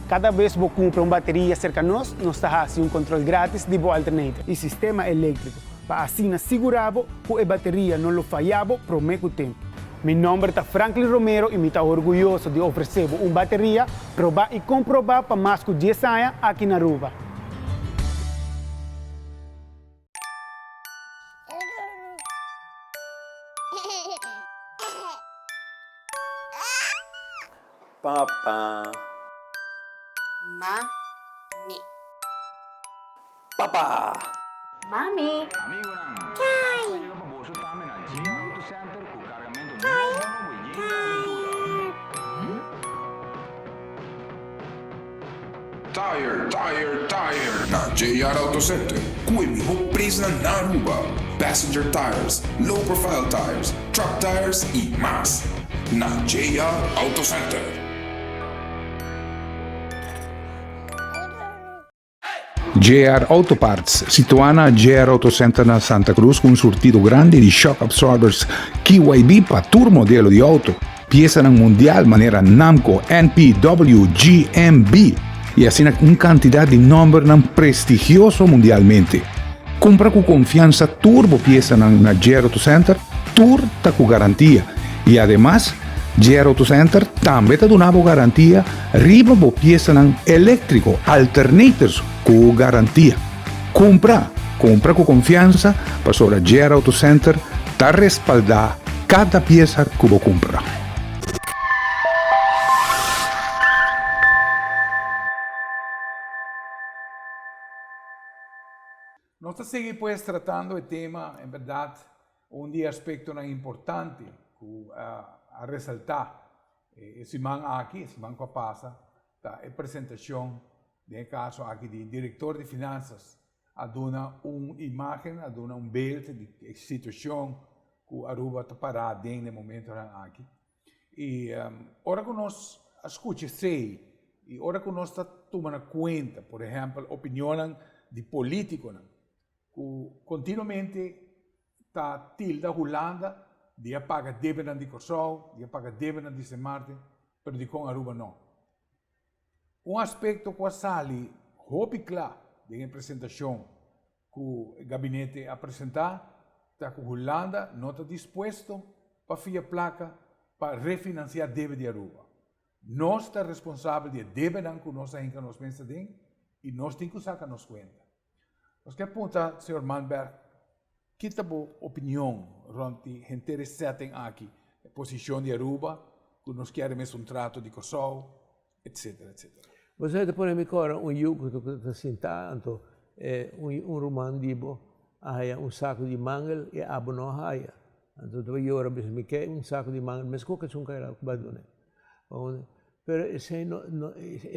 Cada vez que você compra uma bateria cerca de nós está fazendo controle grátis de boa alternativa e sistema elétrico, para assim assegurar que a bateria não falhava por muito tempo. Meu nome é Franklin Romero e me estou orgulhoso de oferecer uma bateria provar e comprovar para mais de 10 anos aqui na Aruba. Papa. Mami. Papa. Mami. Tire. Na JR Auto Center, com o preço na Aruba. Passenger tires, low profile tires, truck tires e mais. Na JR Auto Center. JR Auto Parts, situada na JR Auto Center na Santa Cruz, com um sortido grande de shock absorbers KYB para todo modelo de auto. Pieza mundial maneira Namco, NPW, GMB e assim uma quantidade de número prestigioso mundialmente. Compra com confiança turbo pieza na JR Auto Center, tour está com garantia e además JR Auto Center também está dando garantia riba bo pieza elétrico alternators com garantia. Compra com confiança para sobre JR Auto Center está respaldar cada pieza que você compra. Nós estamos seguir pues tratando el tema, en verdad, un día aspecto importante a resaltar. Esse man aqui, esse man que passa, tá, a apresentação, no caso aqui de diretor de finanças, a dona uma imagem, a dona beeld de situação que Aruba está parada no momento aqui. E ora que nós escutamos e ora que nós está tomando conta, por exemplo, opinião de políticos, que continuamente está tilda Holanda de pagar dívida de Kosovo, de pagar dívida de São Martin, mas de com Aruba não. Aspecto que sale roupa claro da apresentação que o gabinete apresentar, está que Holanda não está disposto para fazer placa para refinanciar a dívida de Aruba. Nós estamos responsáveis de dívida que nós ainda nos pensamos e nós temos que sacar nos conta. Nós queremos perguntar, Sr. Manberg, que é a opinião sobre a interessada aqui, a posição de Aruba, que nós queremos trato de Kosovo, etc. Você depois me cora yugo que está sentado, romano dibo, há saco de mangel e abono haya. Então, eu ora me quer saco de mangel, mas qualquer coisa que era badone. pero essa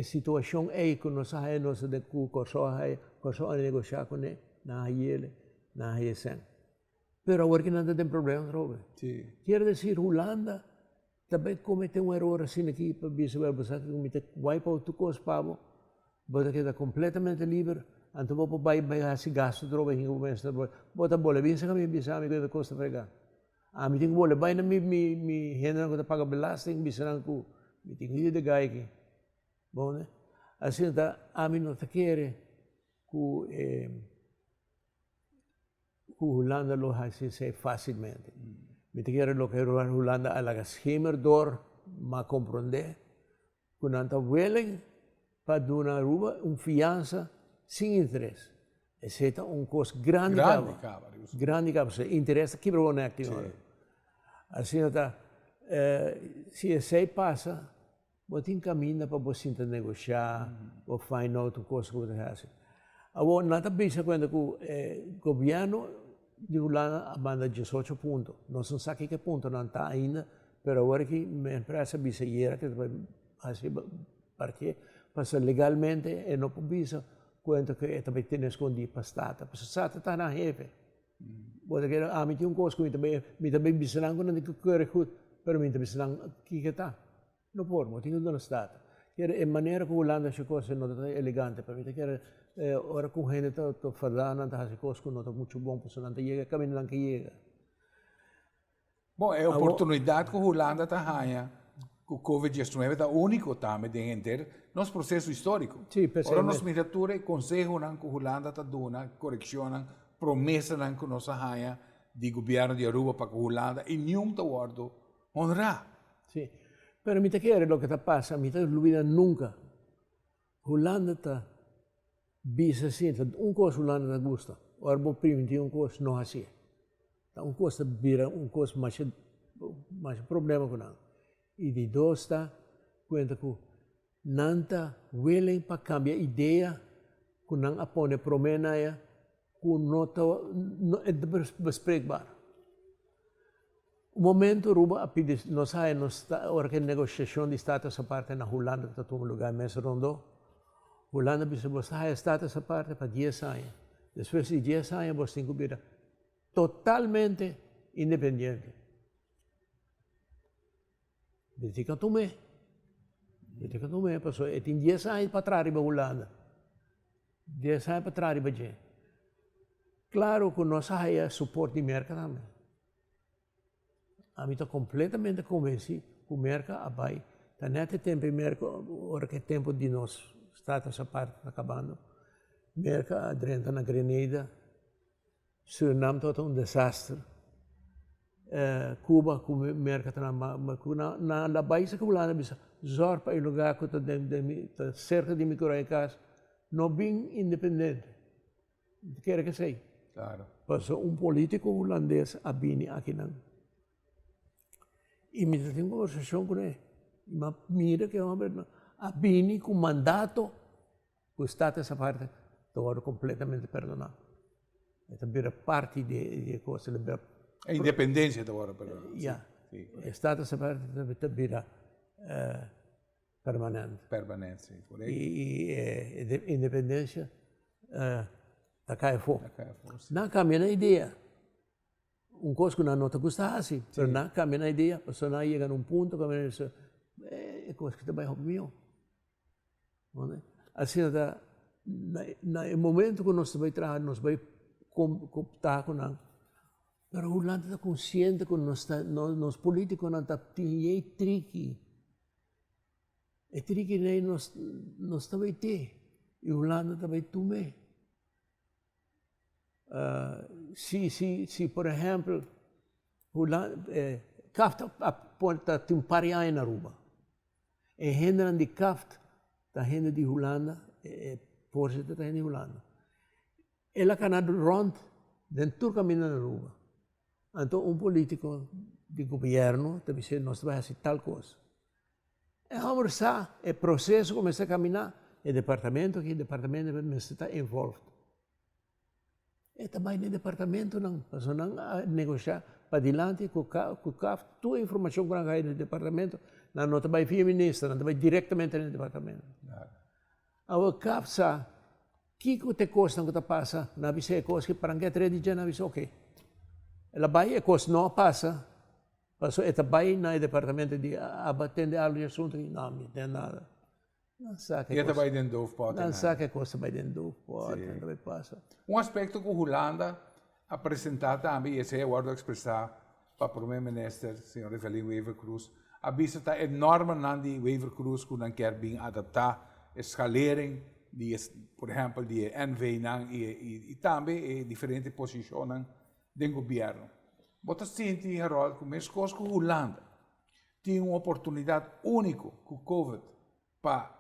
situação é que nós sabemos de que corso negociar com ele, na ele, na sen. Pero agora que não tem problema, Robert. Sim. Quer dizer, Holanda também cometeu erro assim aqui para você que comete wipe out o pavo, bota que está completamente livre, então vou vai esse gasto droga em começa, bota bola bem se caminho bisa amigo da costa fregar. A mim tem bola vai na me renda que paga belasting bisa não me tem que ir de gai aqui. Bom, né? Assim tá a mim não te quer que Holanda lo hace se facilmente. Me te quer lo que Holanda a la schemerdor ma comprende que não tá willing para dar uma fiança sem interesse. Esse é custo grande. Grande, se interessa que o activo. Assim, se esse passa, você encaminha para você negociar, ou find out o custo que você faz. Agora, nada pensa quando o governo de Holanda abanda 18 pontos. Nós não sabemos que ponto não está ainda, mas agora que a empresa biseira que vai fazer, porque legalmente não precisa quanto que também tem escondido para a Estado. Porque a Estado está na rede. Porque me tem coisa que me também biseirão quando eu quero goed, mas me também biseirão que está. Não pode, mas tem que dar na Estado. A maneira que a Holanda faz coisas não é elegante, para mim, ora com gente está falando, está fazendo coisas que não está muito bom, para não chega, caminho não que chega. Bom, é a oportunidade que a Holanda está ganhando. O Covid-19 está único também de entender nosso processo histórico. Sim, ora, nós miratura e conselho que a Holanda está dando, correção, promessa que nós ganhamos do governo de Aruba para a Holanda e nenhum está guardo honrar. Sim, mas me quer o que está passando, me está olvidando nunca. Holanda está bisa assim, coisa Holanda está gosta. Ora, bom primo tem coisa não assim. Então, coisa vira coisa mais problema com nada. E de dois está conta que não está willing para cambiar ideia, que não apone promessa, que não é bespreekbaar. O momento Ruba nós sabemos hora que a negociação de status a parte na Holanda está todo lugar mais rondo. Holanda bisa você status a parte para 10 anos. Depois de 10 anos você tem que vir totalmente independente. Você tem que tomar. Porque tem 10 anos para trás para Holanda. 10 anos para trás para gente. Claro que nós temos suporte de mercado também. A mim estou completamente convencido que o mercado vai. Está nesse tempo, hora que tempo de nós está essa parte acabando. O mercado adrenta na Grenada. Suriname está desastre. Cuba, com o mercado na baixa que o Holanda bisa zorpa e lugar que está cerca de microecas, não bem independente. Quer que seja? Claro. Passou político holandês a bini aqui não. E me tem conversação com ele. Mas mira que a bini com mandato, o Estado essa parte, está completamente perdonado. Esta vira parte de coisa, a independência agora, perdão. O Estado essa parte vira permanente. Permanente, sim. E a independência está cai fora. Não cambia na ideia. Coisa que não te gusta assim, mas não cambia na ideia. A pessoa não chega num ponto que vai dizer, é coisa que também é meu. Assim, no momento que nós vamos trabalhar, nós vamos cooptar com nós. Mas o Holanda está consciente que nós políticos não estamos tendo tricky. É tricky que nós também temos. E o Holanda também tomou. Se, por exemplo, CAFTA aponta tem pariai na Aruba. E gente de CAFTA, da gente de Holanda, por isso está gente de Holanda. Ela canada rond dentro do caminho na Aruba. Então, político de governo deve ser nós vamos fazer tal coisa. E vamos ver o processo começa a caminhar, o departamento está envolvido. E também no departamento não, para não negociar, para dilante, com toda a informação que nós temos no departamento, nós não trabalhamos via ministra, nós trabalhamos diretamente no departamento. O CAF sabe, o que te custa que te passa, na visão coisa que para que 3 dias na visão, ok. Ela vai, a coisa não passa, passou, ela vai no departamento de abatendo algo de assunto, não tem nada. Não sabe que E vai dentro do pote. não sabe que coisa vai dentro do pote, não passa. Um aspecto que a Holanda apresentar também, esse eu guardo expressar para o primeiro-ministro, senhor Evelyn Wever Cruz, a vista está enorme na de Wever Cruz que não quer bem adaptar a escalering, por exemplo, de NV e também diferentes posições do governo. Você sente, Harold, que mesmo coisa que a Holanda tem uma oportunidade única com o Covid para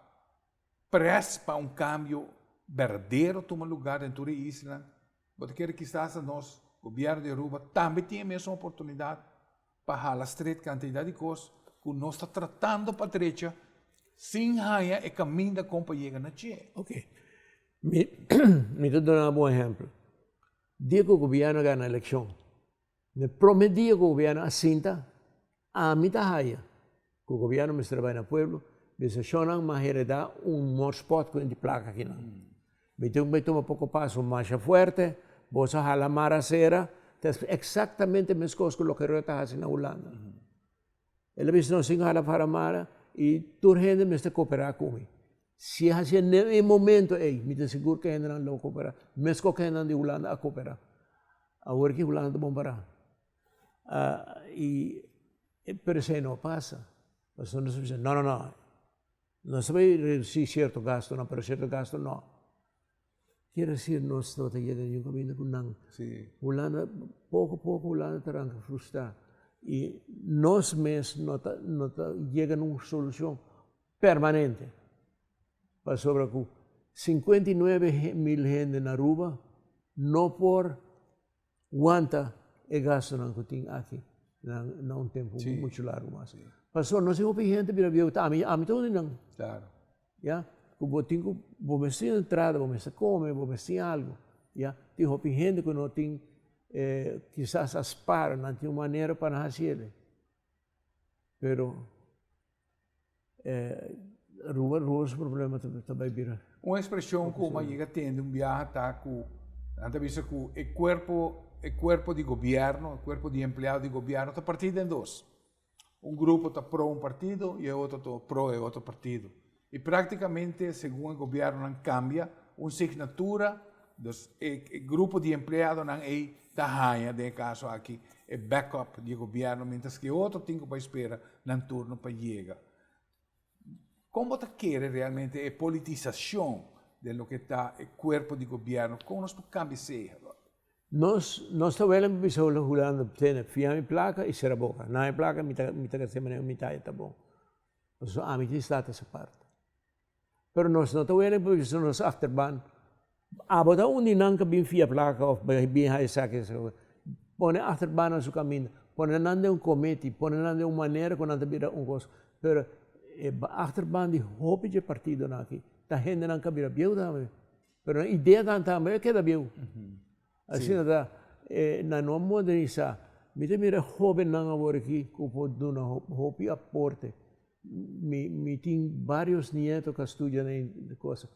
prestar um cambio verdadeiro tomar lugar em toda a isla. Você quer que quizás nosso governo de Aruba também tenha a mesma oportunidade para a estreita quantidade de coisas que nós estamos tratando para a direita sem ganhar o caminho da companhia na Chile. Ok. Me estou dando um bom exemplo. Dia que o governo ganha a eleição, no primeiro dia que o governo assinta, a mim está raia. Que o governo me trabalha no pueblo, me acionam uma heredar spot com de placa aqui. Me toma um pouco passo mais forte, você jala maracera, exatamente a mesma coisa que o que eu estava fazendo na Holanda. Ele me disse, não, se jala para mara, e toda gente me está cooperando comigo. Se assim no momento, me te seguro que a gente não coopera, mesmo que a gente de Holanda a cooperar. Agora que a Holanda está bom para. Pero isso não passa. As pessoas dizem, não. Não se vai reduzir certo gasto, não, pero certo gasto não. Quer dizer, nós estamos chegando em um caminho com não. Holanda, pouco a pouco, Holanda está frustrada. E nós mesmos não chegamos a uma solução permanente. Para sobre 59 mil gente na Aruba, não por aguenta o gasto que tem aqui, não tempo muito largo mais. Passou, não sei o que gente vira viu, a mim tudo não. Claro. Ya, vou vestir entrada, vou vestir comer, vou vestir algo. Ya, tem gente que não tem, quizás aspara, não tem maneira para fazer. Pero Aruba os problemas também viram. Uma expressão que uma chega tendo viaje está com, antes visto que o corpo de governo, o corpo de empregado de governo está partido em dois. Grupo está pro um partido e o outro está pro outro partido. E praticamente, segundo o governo não cambia, uma assinatura dos grupo de empregados não é da raia, de caso aqui, é backup de governo, mientras que outro tem que esperar no turno para chegar. Como você quer realmente a politização de lo que está o corpo de governo? Como nós cambiamos isso? Nós trabalhamos para a Holanda, fiame placa e será boca. Não é placa, mitad semana, mitad está bom. A mim está essa parte. Pero nós não trabalhamos para nós afterban. Botar onde não que bem fia placa ou bem aí saque, põe afterban no seu caminho, põe nada um comete, põe nada uma maneira quando anda vira coisa. Pero afterban de hobby de partido aqui, tá gente não cabira bem também. Pero a ideia também é que dá bem. Assim nada, não modernizar. Mira jovem não agora aqui, que pode dar hobby aporte. Me tem vários nietos que estudam em coisa.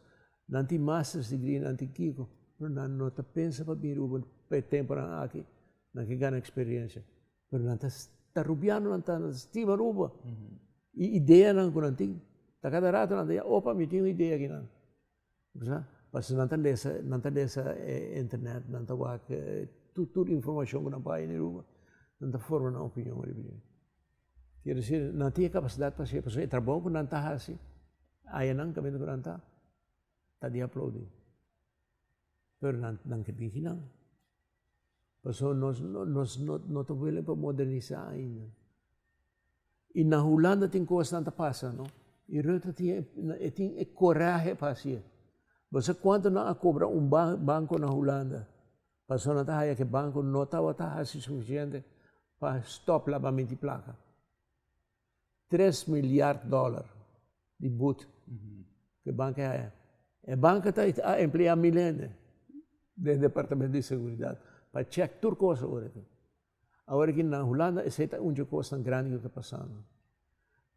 Não tem master's degree, não tem kiko. Não te pensa para vir para tempo aqui, não que ganha experiência. Mas não está rubiano, não está estima ruba. E ideia não que não tem. Tá cada rato não tem. Opa, me tem uma ideia aqui não. Mas não está dessa internet, não está toda informação que não vai em ruba. Não está formando uma opinião. Quer dizer, não tem capacidade para ser pessoa. É trabalho que não está assim. Aí não, que não está. Está de aplaudir. Pero não quer dizer que não. Pessoal, nós não estamos para modernizar ainda. E na Holanda tem coisas que não passam, não? E Rutte tem coragem para fazer. Você quando não cobra banco na Holanda, pessoal não está aí que banco não está suficiente para stop lá para multiplicar. 3 milhões de dólares de boot que banco é. A banca está a empregar milhares do Departamento de Seguridade para checar tudo coisa agora. Agora que na Holanda, essa é uma coisa tão grande que está passando.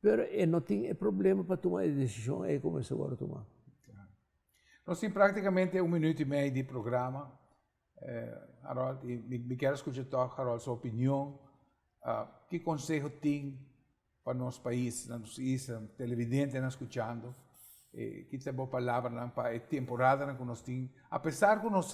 Mas não tem problema para tomar a decisão, é como se agora tomar. Nós temos praticamente 1 minuto e meio de programa. Harold, me quero escutar, Harold, sua opinião. Que conselho tem para nosso país, nossa televidente nos escutando? Que tem boa palavra para a temporada que nós temos. Apesar que nós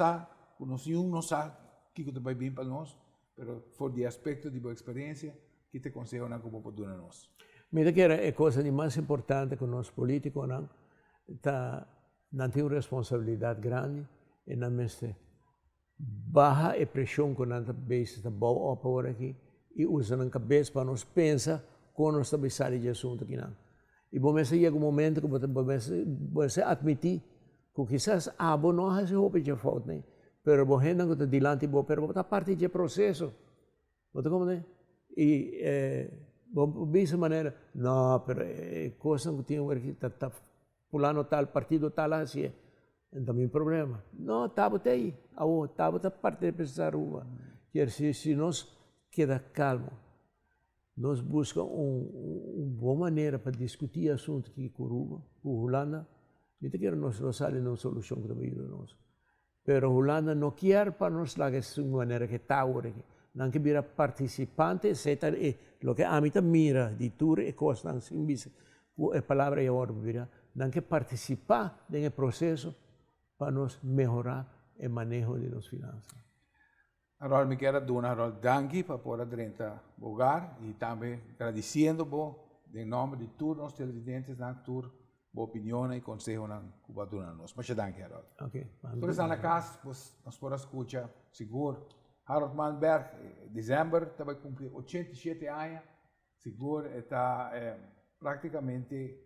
não sabe que vai bem para nós, mas por de aspecto de boa experiência, que te conselho que vou poder nós. Mira que é a coisa de mais importante que nós políticos não tem uma responsabilidade grande e não mesmo barra a pressão que nós temos de boa para aqui e usa na cabeça para nós pensar como nós estamos sair de assunto aqui não. E bom mesmo chega um momento que você admitir que quizás abo não faz roupa de falta, né? Pero bom gente que está dilante bom, pero está parte do processo. Você como né? E bom dessa maneira, não, pero coisa que tinha que tá pulando tal partido tal assim, não tem problema. Não, estava aí, estava parte de pensar rua. Quer dizer, se nós queda calmo, nós buscamos uma boa maneira para discutir assuntos que com Holanda, não quer nós não sair uma solução que também nós. Pero Holanda não quer para nós lá que de uma maneira que está agora aqui. Não que vira participante, etc. O que a mim mira de tour e coisa não se visa. A palavra é agora vira. Não que participar nesse processo para nós melhorar o manejo de nossas finanças. Harold, me quero dar Harold danke para poder dentro do lugar e também agradecendo em nome de todos os televidentes na tour, boa opinião e conselho na Cuba do nós. Muito danke, Harold. Okay. Por isso na casa, nós podemos escutar seguro. Harold Manberg, em dezembro, vai cumprir 87 anos, seguro está praticamente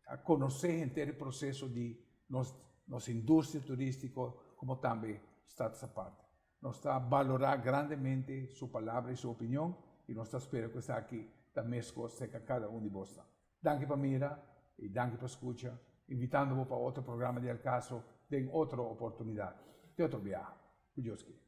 a conhecer inteiro o processo de nossa indústria turística, como também está essa parte. Nós está a valorar grandemente sua palavra e sua opinião, e nós esperamos que está aqui também com cada um de vocês. Danke para mira e danke para escuta, invitando-vos para outro programa de El Caso, em outra oportunidade, de outro viagem. Que Deus queira.